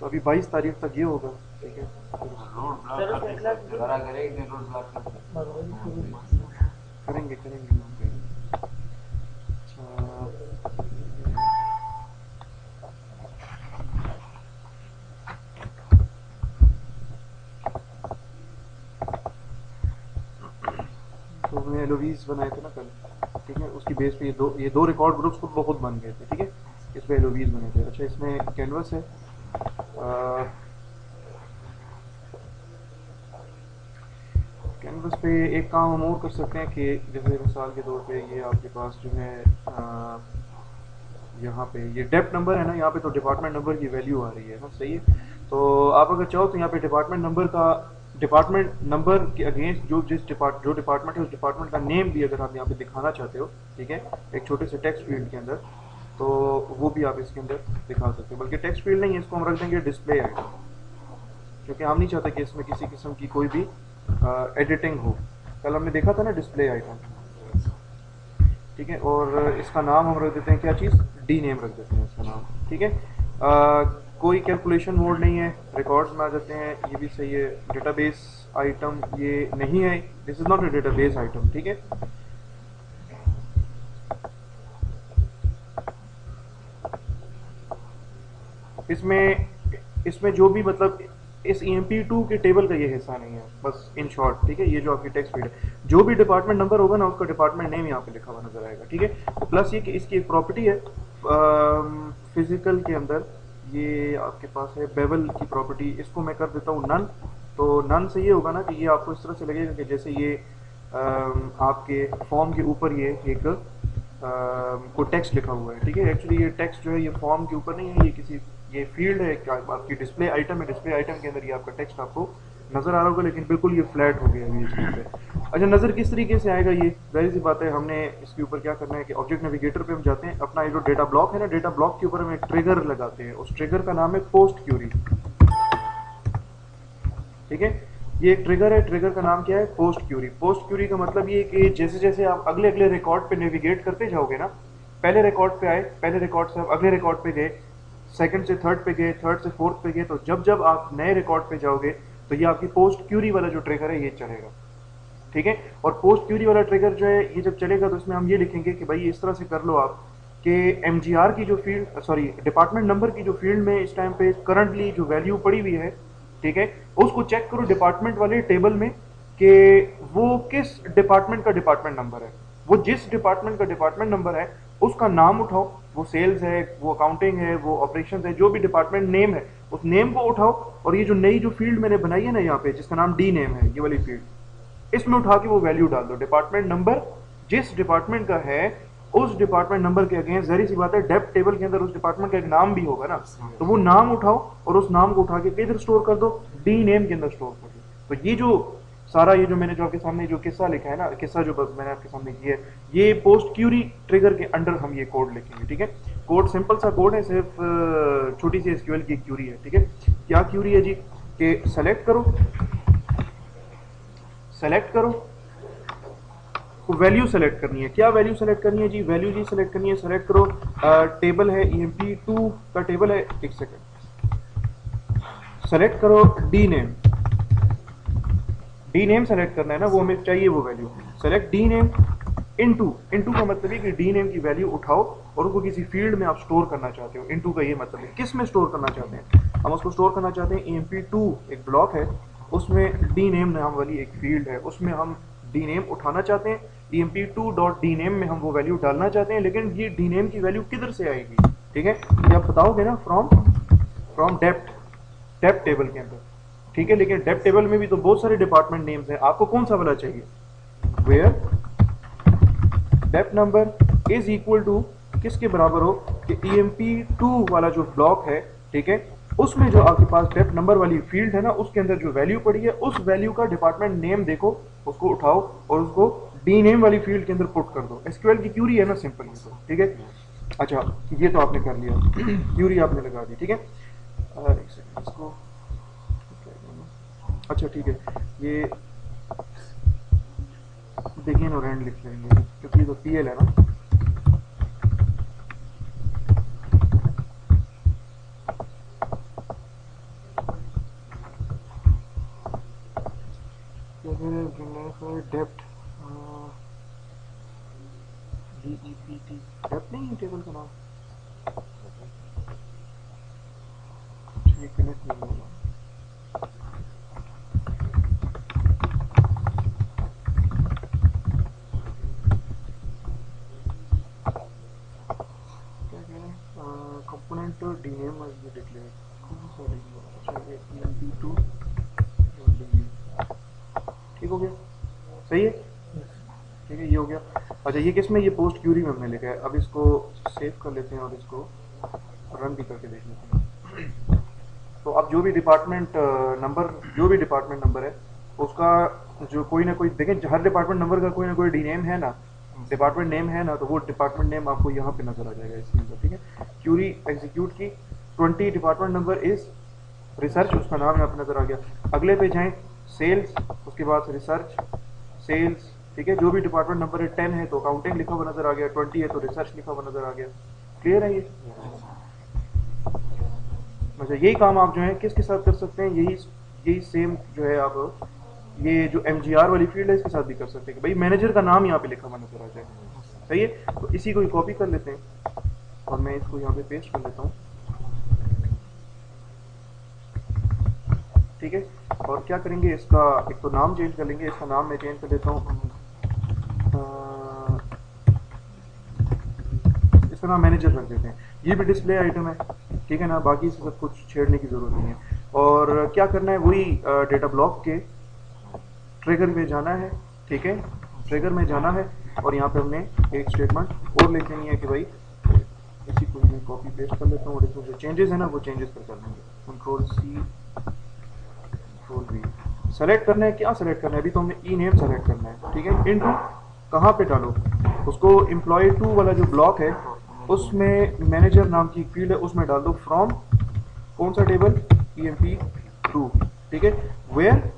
तो अभी 22 तारीख तक ये होगा, ठीक है। रोड ब्लॉक कर दे सर, जरा करे एक दिन रोड ब्लॉक कर दे। करेंगे करेंगे हम करेंगे। अच्छा, तो हमने एलोवीज बनाए थे ना कल, ठीक है, उसकी बेस पे ये दो रिकॉर्ड ग्रुप्स खुद ब खुद बन गए थे, ठीक है। इस पे एलोवीज बने थे। अच्छा, इसमें कैनवस है। कैनवस पे एक काम हम और कर सकते हैं कि जैसे मिसाल के तौर पे ये आपके पास जो है यहाँ पे ये डेप्थ नंबर है ना, यहाँ पे तो डिपार्टमेंट नंबर की वैल्यू आ रही है ना, सही है। तो आप अगर चाहो तो यहाँ पे डिपार्टमेंट नंबर के अगेंस्ट जो डिपार्टमेंट है उस डिपार्टमेंट का नेम भी अगर आप यहाँ पे दिखाना चाहते हो, ठीक है, एक छोटे से टेक्स्ट फील्ड के अंदर, तो वो भी आप इसके अंदर दिखा सकते हो। बल्कि टेक्स्ट फील्ड नहीं है, इसको हम रख देंगे डिस्प्ले आइटम, क्योंकि हम नहीं चाहते कि इसमें किसी किस्म की कोई भी एडिटिंग हो। कल हमने देखा था ना डिस्प्ले आइटम, ठीक है। और इसका नाम हम रख देते हैं क्या चीज़, डी नेम रख देते हैं इसका नाम, ठीक है। कोई कैलकुलेशन मोड नहीं है, रिकॉर्ड्स में आ जाते हैं, ये भी सही है। डेटाबेस आइटम ये नहीं है, this is not a database item, ठीक है। इसमें इसमें जो भी मतलब इस EMP2 के टेबल का ये हिस्सा नहीं है, बस इन शॉर्ट, ठीक है। ये जो आपकी टेक्स्ट फील्ड है, जो भी डिपार्टमेंट नंबर होगा ना उसका डिपार्टमेंट नेम यहाँ पे लिखा हुआ नजर आएगा, ठीक है। तो प्लस ये कि इसकी एक प्रॉपर्टी है फिजिकल के अंदर, ये आपके पास है बेवल की प्रॉपर्टी, इसको मैं कर देता हूँ नन। तो नन से ये होगा ना कि ये आपको इस तरह से लगेगा कि जैसे ये आपके फॉर्म के ऊपर ये एक को टेक्स्ट लिखा हुआ है, ठीक है। एक्चुअली ये टेक्स्ट जो है ये फॉर्म के ऊपर नहीं है, ये किसी ये फील्ड है, आपकी डिस्प्ले आइटम है, डिस्प्ले आइटम के अंदर ये आपका टेक्स्ट आपको नजर आ रहा होगा, लेकिन बिल्कुल ये फ्लैट हो गया अभी इसके पे। अच्छा, नजर किस तरीके से आएगा, ये जाहिर सी बात है, हमने इसके ऊपर क्या करना है कि ऑब्जेक्ट नेविगेटर पे हम जाते हैं, अपना ये जो डेटा ब्लॉक है ना, डेटा ब्लॉक के ऊपर हम एक ट्रिगर लगाते हैं, उस ट्रिगर का नाम है पोस्ट क्यूरी, ठीक है। ये एक ट्रिगर है, ट्रिगर का नाम क्या है, पोस्ट क्यूरी। पोस्ट क्यूरी का मतलब ये कि जैसे जैसे आप अगले अगले रिकॉर्ड पे नेविगेट करते जाओगे ना, पहले रिकॉर्ड पे आए, पहले रिकॉर्ड से आप अगले रिकॉर्ड पे गए, सेकंड से थर्ड पे गए, थर्ड से फोर्थ पे गए, तो जब जब आप नए रिकॉर्ड पे जाओगे तो ये आपकी पोस्ट क्यूरी वाला जो ट्रिगर है ये चलेगा, ठीक है। और पोस्ट क्यूरी वाला ट्रिगर जो है ये जब चलेगा तो इसमें हम ये लिखेंगे कि भाई इस तरह से कर लो आप कि MGR की जो फील्ड, सॉरी, डिपार्टमेंट नंबर की जो फील्ड में इस टाइम पे करंटली जो वैल्यू पड़ी हुई है, ठीक है, उसको चेक करो डिपार्टमेंट वाले टेबल में कि वो किस डिपार्टमेंट का डिपार्टमेंट नंबर है। वो जिस डिपार्टमेंट का डिपार्टमेंट नंबर है उसका नाम उठाओ, वो सेल्स है, वो अकाउंटिंग है, वो ऑपरेशंस है, जो भी डिपार्टमेंट नेम है उस नेम को उठाओ, और ये जो नई जो फील्ड मैंने बनाई है ना यहाँ पे जिसका नाम डी नेम है, ये वाली फील्ड, इसमें उठा के वो वैल्यू डाल दो। डिपार्टमेंट नंबर जिस डिपार्टमेंट का है उस डिपार्टमेंट नंबर के अगेंस्ट, जहरी सी बात है, डेप्थ टेबल के अंदर उस डिपार्टमेंट का एक नाम भी होगा ना, तो वो नाम उठाओ और उस नाम को उठा के किधर स्टोर कर दो, डी नेम के अंदर स्टोर कर दो। तो ये जो सारा ये जो मैंने जो आपके सामने जो किस्सा लिखा है ना, किस्सा जो बस मैंने आपके सामने किया है, ये पोस्ट क्यूरी ट्रिगर के अंडर हम ये कोड लिखेंगे, ठीक है। कोड सिंपल सा कोड है, सिर्फ छोटी सी SQL की क्यूरी है, ठीक है। क्या क्यूरी है जी, कि सेलेक्ट करो, सेलेक्ट करो, वैल्यू सेलेक्ट करनी है। क्या वैल्यू सेलेक्ट करनी है जी, वैल्यू जी सेलेक्ट करनी है, सेलेक्ट करो। टेबल है EMP2 का टेबल है, एक सेकंड, सेलेक्ट करो D name, D name select करना है ना, वो हमें चाहिए वो value. Select D name into, into का मतलब है कि डी नेम की वैल्यू उठाओ और उसको किसी फील्ड में आप स्टोर करना चाहते हो। इनटू का ये मतलब है, किस में स्टोर करना चाहते हैं, हम उसको स्टोर करना चाहते हैं EMP2 एक ब्लॉक है, उसमें डी नेम नाम वाली एक फील्ड है, उसमें हम डी नेम उठाना चाहते हैं। EMP2 डॉट डी नेम में हम वो वैल्यू डालना चाहते हैं, लेकिन ये डी नेम की वैल्यू किधर से आएगी, ठीक है, ये आप बताओगे ना, from from depth, depth table के अंदर, ठीक है। लेकिन डेप्थ टेबल में भी तो बहुत सारे डिपार्टमेंट नेम्स हैं, आपको कौन सा वाला चाहिए, where depth number is equal to किसके बराबर हो, कि EMP2 वाला जो ब्लॉक है, ठीक है, उसमें जो आपके पास डेप्थ नंबर वाली फील्ड है ना, उसके अंदर जो वैल्यू पड़ी है उस वैल्यू का डिपार्टमेंट नेम देखो, उसको उठाओ और उसको डी नेम वाली फील्ड के अंदर पुट कर दो। SQL की क्यूरी है ना, सिंपल ये तो, ठीक है। अच्छा, ये तो आपने कर लिया क्यूरी आपने लगा दी, ठीक है। एक सेकंड इसको, अच्छा ठीक है, ये बिगिन और एंड लिख लेंगे क्योंकि ये तो PL है ना। डेप्थ DEPT डेप्थ नहीं है टेबल का नाम, ये कनेक्ट नहीं होगा। क्या कह रहे हैं, component dname must be declared, कौन सा चाहिए, EMP2 ठीक हो गया, सही है, ठीक है, ये हो गया। अच्छा ये किस में, ये पोस्ट क्यूरी में हमने लिखा है। अब इसको सेव कर लेते हैं और इसको रन भी करके देख लेते हैं। तो अब जो भी डिपार्टमेंट नंबर है उसका जो कोई ना कोई देखें, हर डिपार्टमेंट नंबर का कोई ना कोई डी नेम है ना, डिपार्टमेंट नेम है ना, तो वो डिपार्टमेंट नेम आपको यहाँ पे नजर आ जाएगा इसके अंदर, ठीक है। क्यूरी एग्जीक्यूट की 20 डिपार्टमेंट नंबर इज रिसर्च, उसका नाम यहाँ पे नजर आ गया। अगले पे जाएं सेल्स, उसके बाद रिसर्च सेल्स, ठीक है। जो भी डिपार्टमेंट नंबर है 10 है तो अकाउंटिंग लिखा हुआ नजर आ गया, 20 है तो रिसर्च लिखा हुआ नजर आ गया। क्लियर है ये? अच्छा यही काम आप जो है किसके साथ कर सकते हैं, यही सेम जो है आप ये जो MGR वाली फील्ड है इसके साथ भी कर सकते हैं कि भाई मैनेजर का नाम यहाँ पे लिखा हुआ नजर आ जाए, सही है। तो इसी को कॉपी कर लेते हैं और मैं इसको यहाँ पे पेस्ट कर लेता हूँ, ठीक है। और क्या करेंगे, इसका एक तो नाम चेंज कर लेंगे, इसका नाम मैं चेंज कर लेता हूँ, इसका नाम मैनेजर रख देते हैं। ये भी डिस्प्ले आइटम है, ठीक है ना, बाकी से सब कुछ छेड़ने की जरूरत नहीं है। और क्या करना है, वही डेटा ब्लॉक के ट्रिगर में जाना है, ठीक है, ट्रिगर में जाना है और यहाँ पे हमने एक स्टेटमेंट और लिख लेनी है कि भाई इसी को मैं कॉपी पेस्ट कर लेता हूँ और इसमें जो चेंजेस है ना वो चेंजेस कर लेंगे। कंट्रोल-C कंट्रोल-V सेलेक्ट करना है, क्या सेलेक्ट करना है, अभी तो हमने ई नेम सेलेक्ट करना है, ठीक है। इनटू कहाँ पे डालो उसको, एम्प्लॉय 2 वाला जो ब्लॉक है उसमें मैनेजर नाम की फील्ड है उसमें डाल दो फ्रॉम कौन सा टेबल, EMP2, ठीक है। वेयर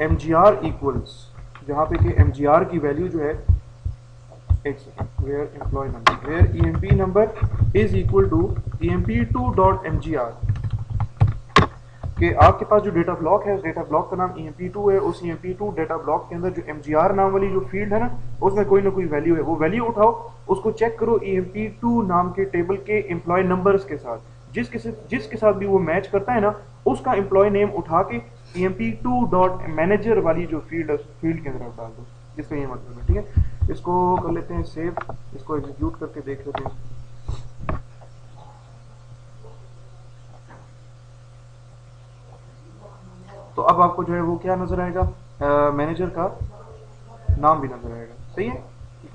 MGR इक्वल्स, जहाँ पे कि MGR की वैल्यू जो है, एक second, where employ number, where EMP number is equal to EMP2.MGR, कि आपके पास जो डेटा ब्लॉक है उस डेटा ब्लॉक का नाम EMP2 है, उस EMP2 डेटा ब्लॉक के अंदर जो MGR नाम वाली जो फील्ड है ना उसमें कोई ना कोई वैल्यू है, वो वैल्यू उठाओ उसको चेक करो EMP2 नाम के टेबल के एम्प्लॉय नंबर्स के साथ, जिसके साथ भी वो मैच करता है ना उसका एम्प्लॉय नेम उठा के EMP2.मैनेजर वाली जो फील्ड है उस फील्ड के अंदर डाल दो, जिसका ये मतलब है, ठीक है। इसको कर लेते हैं सेव, इसको एग्जीक्यूट करके देख लेते हैं। तो अब आपको जो है वो क्या नजर आएगा, मैनेजर का नाम भी नजर आएगा, सही है।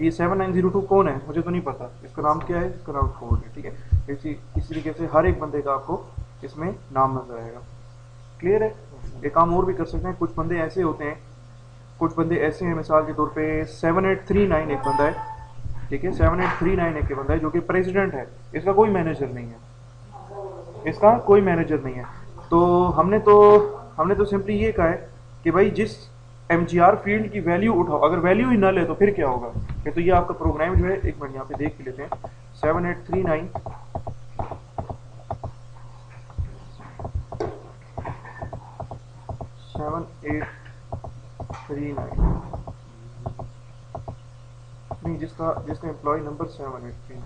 ये 7902 कौन है मुझे तो नहीं पता, इसका नाम क्या है, इसका नाम फोर्ड है, ठीक है। इसी तरीके से हर एक बंदे का आपको इसमें नाम नजर आएगा, क्लियर है। ये काम और भी कर सकते हैं, कुछ बंदे ऐसे होते हैं, कुछ बंदे ऐसे हैं, मिसाल के तौर पे 7839 एक बंदा है, ठीक है, 7839 एक बंदा है जो कि प्रेसिडेंट है, इसका कोई मैनेजर नहीं है, इसका कोई मैनेजर नहीं है। तो हमने तो सिंपली ये कहा है कि भाई जिस MGR फील्ड की वैल्यू उठाओ, अगर वैल्यू ही नल है तो फिर क्या होगा, फिर तो ये आपका प्रोग्राम जो है, एक मिनट यहाँ पे देख लेते हैं, 7839 नहीं, जिसका एम्प्लॉय नंबर 7839,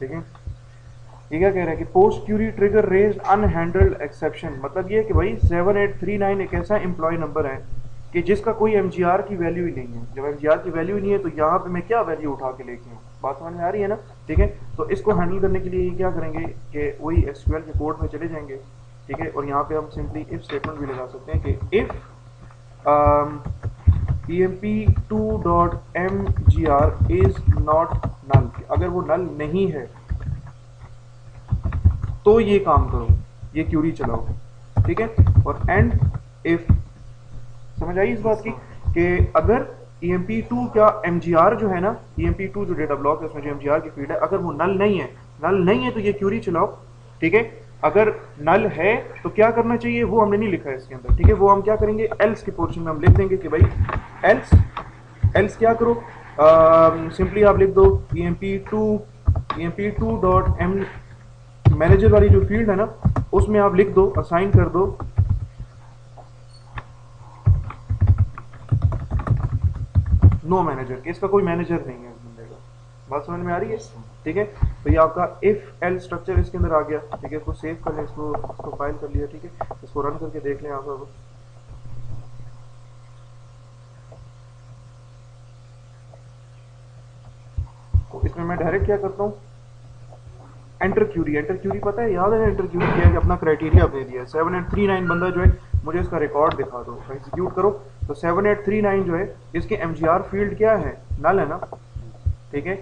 ठीक है। ये क्या कह रहा है कि post query trigger raise unhandled exception, मतलब ये है कि भाई 7839 एक ऐसा एम्प्लॉय नंबर है कि जिसका कोई MGR की वैल्यू ही नहीं है। जब MGR की वैल्यू ही नहीं है तो यहाँ पे मैं क्या वैल्यू उठा के लेके आऊँ, बात समझ में आ रही है ना, ठीक है। तो इसको हैंडल करने के लिए क्या करेंगे कि वही SQL के कोड में चले जाएंगे, ठीक है, और यहाँ पे हम सिंपली इफ स्टेटमेंट भी लगा सकते हैं कि if EMP2.MGR is not null, अगर वो नल नहीं है तो ये काम करो, ये क्यूरी चलाओ, ठीक है। और एंड इफ, समझ आई इस बात की कि अगर EMP2 क्या MGR जो है ना, EMP2 जो डेटा ब्लॉक है उसमें जो MGR की फील्ड है, अगर वो नल नहीं है तो ये क्यूरी चलाओ, ठीक है। अगर नल है तो क्या करना चाहिए वो हमने नहीं लिखा है इसके अंदर, ठीक है, वो हम क्या करेंगे एल्स के पोर्शन में हम लिख देंगे कि भाई एल्स क्या करो, सिंपली आप लिख दो emp2 डॉट एम मैनेजर वाली जो फील्ड है ना, उसमें आप लिख दो, असाइन कर दो नो मैनेजर, कि इसका कोई मैनेजर नहीं है इस बंदे का। बात समझ में आ रही है? ठीक है, तो ये आपका इफ एल स्ट्रक्चर इसके अंदर आ गया। ठीक है, इसको सेव कर लें, इसको फाइल कर लिया। ठीक है, इसको रन करके देख लें आप अब। तो इसमें मैं डायरेक्ट क्या करता हूँ, एंटर क्यूरी। एंटर क्यूरी पता है, याद है एंटर क्यूरी क्या है? कि अपना क्राइटेरिया दे दिया 7839 बंदा जो है मुझे इसका रिकॉर्ड दिखा दो, एग्जीक्यूट करो। तो 7839 जो है इसके एमजीआर फील्ड क्या है, नल है ना। ठीक है,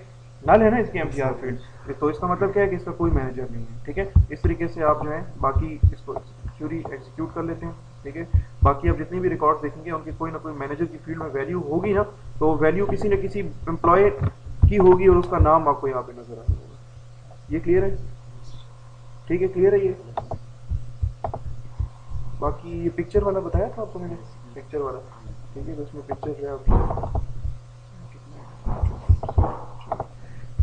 नल है ना इसकी एमजीआर फील्ड, तो इसका मतलब क्या है कि इसका कोई मैनेजर नहीं है। ठीक है, इस तरीके से आप जो है बाकी इसको क्यूरी एग्जीक्यूट कर लेते हैं। ठीक है, बाकी आप जितनी भी रिकॉर्ड देखेंगे उनकी कोई ना कोई मैनेजर की फील्ड में वैल्यू होगी ना, तो वैल्यू किसी न किसी एम्प्लॉय की होगी और उसका नाम आपको यहाँ पे नजर आएगा। ये क्लियर है? ठीक है, क्लियर है ये। बाकी ये पिक्चर वाला बताया था आपको मैंने, पिक्चर वाला। ठीक है, तो इसमें पिक्चर जो है आपकी,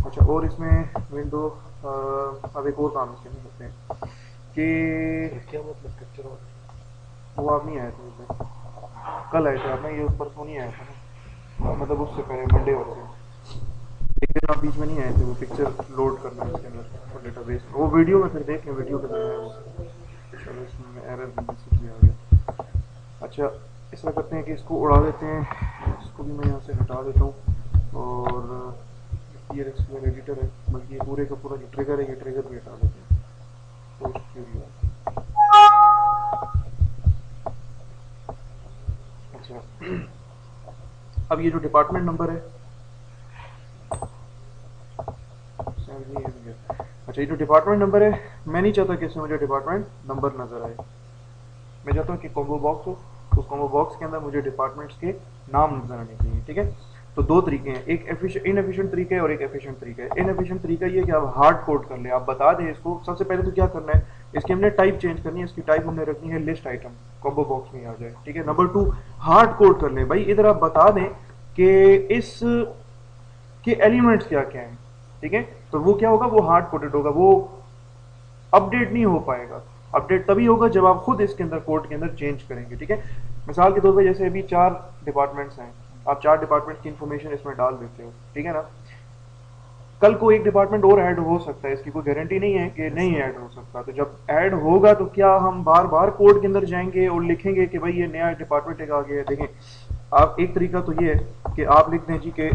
अच्छा, और इसमें विंडो अब एक और काम इसके नहीं करते हैं कि क्या मतलब पिक्चर वाला? वो आप नहीं आए थे उसमें, कल आए थे आप ना, ये उस परसों नहीं आया था ना, मतलब उससे पहले मंडे वाले एक दिन आप बीच में नहीं आए थे। वो पिक्चर लोड करना है इसके अंदर डेटाबेस, वो वीडियो में फिर देखें, वीडियो के अंदर है वो। चलो, इसमें एरर भी आ गया। अच्छा, इस तरह करते हैं कि इसको उड़ा देते हैं, इसको भी मैं यहाँ से हटा देता हूँ, और ये एक्सप्लेन एडिटर है, बल्कि ये पूरे का पूरा जो ट्रिगर है, ये ट्रिगर भी हटा देते हैं। पोस्ट क्यूरी, अच्छा अब ये जो डिपार्टमेंट नंबर है, अच्छा ये जो डिपार्टमेंट नंबर है, मैं नहीं चाहता कि इसमें मुझे डिपार्टमेंट नंबर नजर आए। मैं चाहता हूँ कि कॉम्बो बॉक्स हो, उस कॉम्बो बॉक्स के अंदर मुझे डिपार्टमेंट्स के नाम नजर आने चाहिए। ठीक है, तो दो तरीके हैं, एक इनएफिशिएंट तरीका है और एक एफिशिएंट तरीका है। इनएफिशिएंट तरीका ये कि आप हार्ड कोड कर ले, आप बता दें इसको। सबसे पहले तो क्या करना है, इसकी हमने टाइप चेंज करनी है, इसकी टाइप हमने रखनी है लिस्ट आइटम, कॉम्बो बॉक्स में आ जाए। ठीक है, नंबर 2 हार्ड कोड कर ले भाई, इधर आप बता दें कि इस के एलिमेंट्स क्या क्या हैं। ठीक है, तो वो क्या होगा, वो हार्ड कोडेड होगा, वो अपडेट नहीं हो पाएगा। अपडेट तभी होगा जब आप खुद इसके अंदर कोड के अंदर चेंज करेंगे। ठीक है, मिसाल के तौर पे जैसे अभी 4 डिपार्टमेंट्स हैं, आप 4 डिपार्टमेंट की इंफॉर्मेशन इसमें डाल देते हो। ठीक है ना, कल को एक डिपार्टमेंट और ऐड हो सकता है, इसकी कोई गारंटी नहीं है कि नहीं ऐड हो सकता। तो जब ऐड होगा तो क्या हम बार बार कोड के अंदर जाएंगे और लिखेंगे कि भाई ये नया डिपार्टमेंट एक आ गया है? देखें, आप एक तरीका तो ये है कि आप लिख दें जी के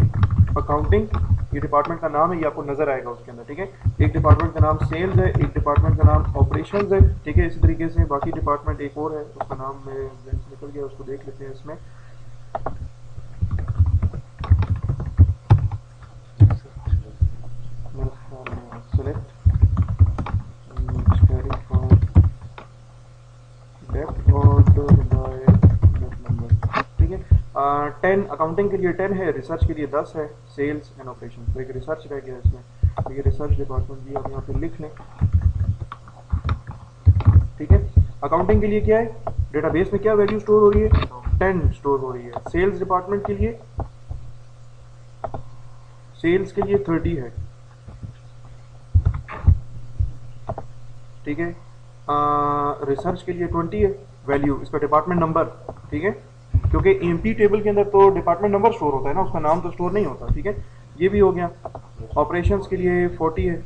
अकाउंटिंग, ये डिपार्टमेंट का नाम है, ये आपको नजर आएगा उसके अंदर। ठीक है, एक डिपार्टमेंट का नाम सेल्स है, एक डिपार्टमेंट का नाम ऑपरेशंस है। ठीक है, इसी तरीके से बाकी डिपार्टमेंट एक और है, उसका नाम निकल गया, उसको देख लेते हैं इसमें। Select depth order by number. ठीक है, 10 अकाउंटिंग के लिए 10 है, रिसर्च के लिए 10 है, सेल्स एंड ऑपरेशन। तो एक रिसर्च रह गया इसमें, तो ये रिसर्च डिपार्टमेंट भी आप यहाँ पे लिख लें। ठीक है, अकाउंटिंग के लिए क्या है, डेटाबेस में क्या वैल्यू स्टोर हो रही है, 10 स्टोर हो रही है। सेल्स डिपार्टमेंट के लिए, सेल्स के लिए 30 है। ठीक है, रिसर्च के लिए 20 है वैल्यू, इसका डिपार्टमेंट नंबर। ठीक है, क्योंकि एमपी टेबल के अंदर तो डिपार्टमेंट नंबर स्टोर होता है ना, उसका नाम तो स्टोर नहीं होता। ठीक है, ये भी हो गया। ऑपरेशंस के लिए 40 है,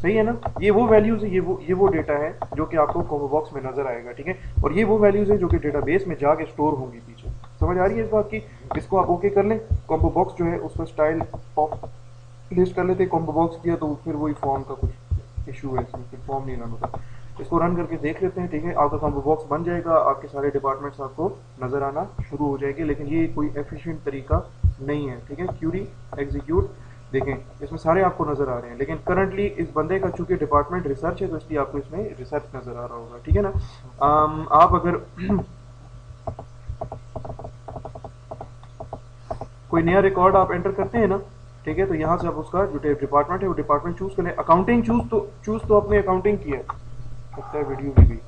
सही है ना। ये वो वैल्यूज है, ये वो डेटा है जो कि आपको कॉम्बो बॉक्स में नजर आएगा। ठीक है, और ये वो वैल्यूज है जो कि डेटाबेस में जाके स्टोर होंगी पीछे। समझ आ रही है इस बात की? इसको आप ओके कर लें। कॉम्बो बॉक्स जो है उसका स्टाइल पॉप लिस्ट कर लेते हैं, कॉम्बो बॉक्स किया तो फिर वही फॉर्म का कुछ इशू है इसमें, फिर फॉर्म नहीं रन होता। इसको रन करके देख लेते हैं। ठीक है, आपका कॉम्बो बॉक्स बन जाएगा, आपके सारे डिपार्टमेंट्स आपको नजर आना शुरू हो जाएंगे, लेकिन ये कोई एफिशिएंट तरीका नहीं है। ठीक है, क्यूरी एग्जीक्यूट, देखें इसमें सारे आपको नजर आ रहे हैं, लेकिन करंटली इस बंदे का चूंकि डिपार्टमेंट रिसर्च है तो इसलिए आपको इसमें रिसर्च नजर आ रहा होगा। ठीक है ना, आप अगर कोई नया रिकॉर्ड आप एंटर करते हैं ना, ठीक है, तो यहाँ से आप उसका जो डिपार्टमेंट है वो डिपार्टमेंट चूज कर लें। अकाउंटिंग चूज तो आपने अकाउंटिंग किया है, लगता है वीडियो भी गई।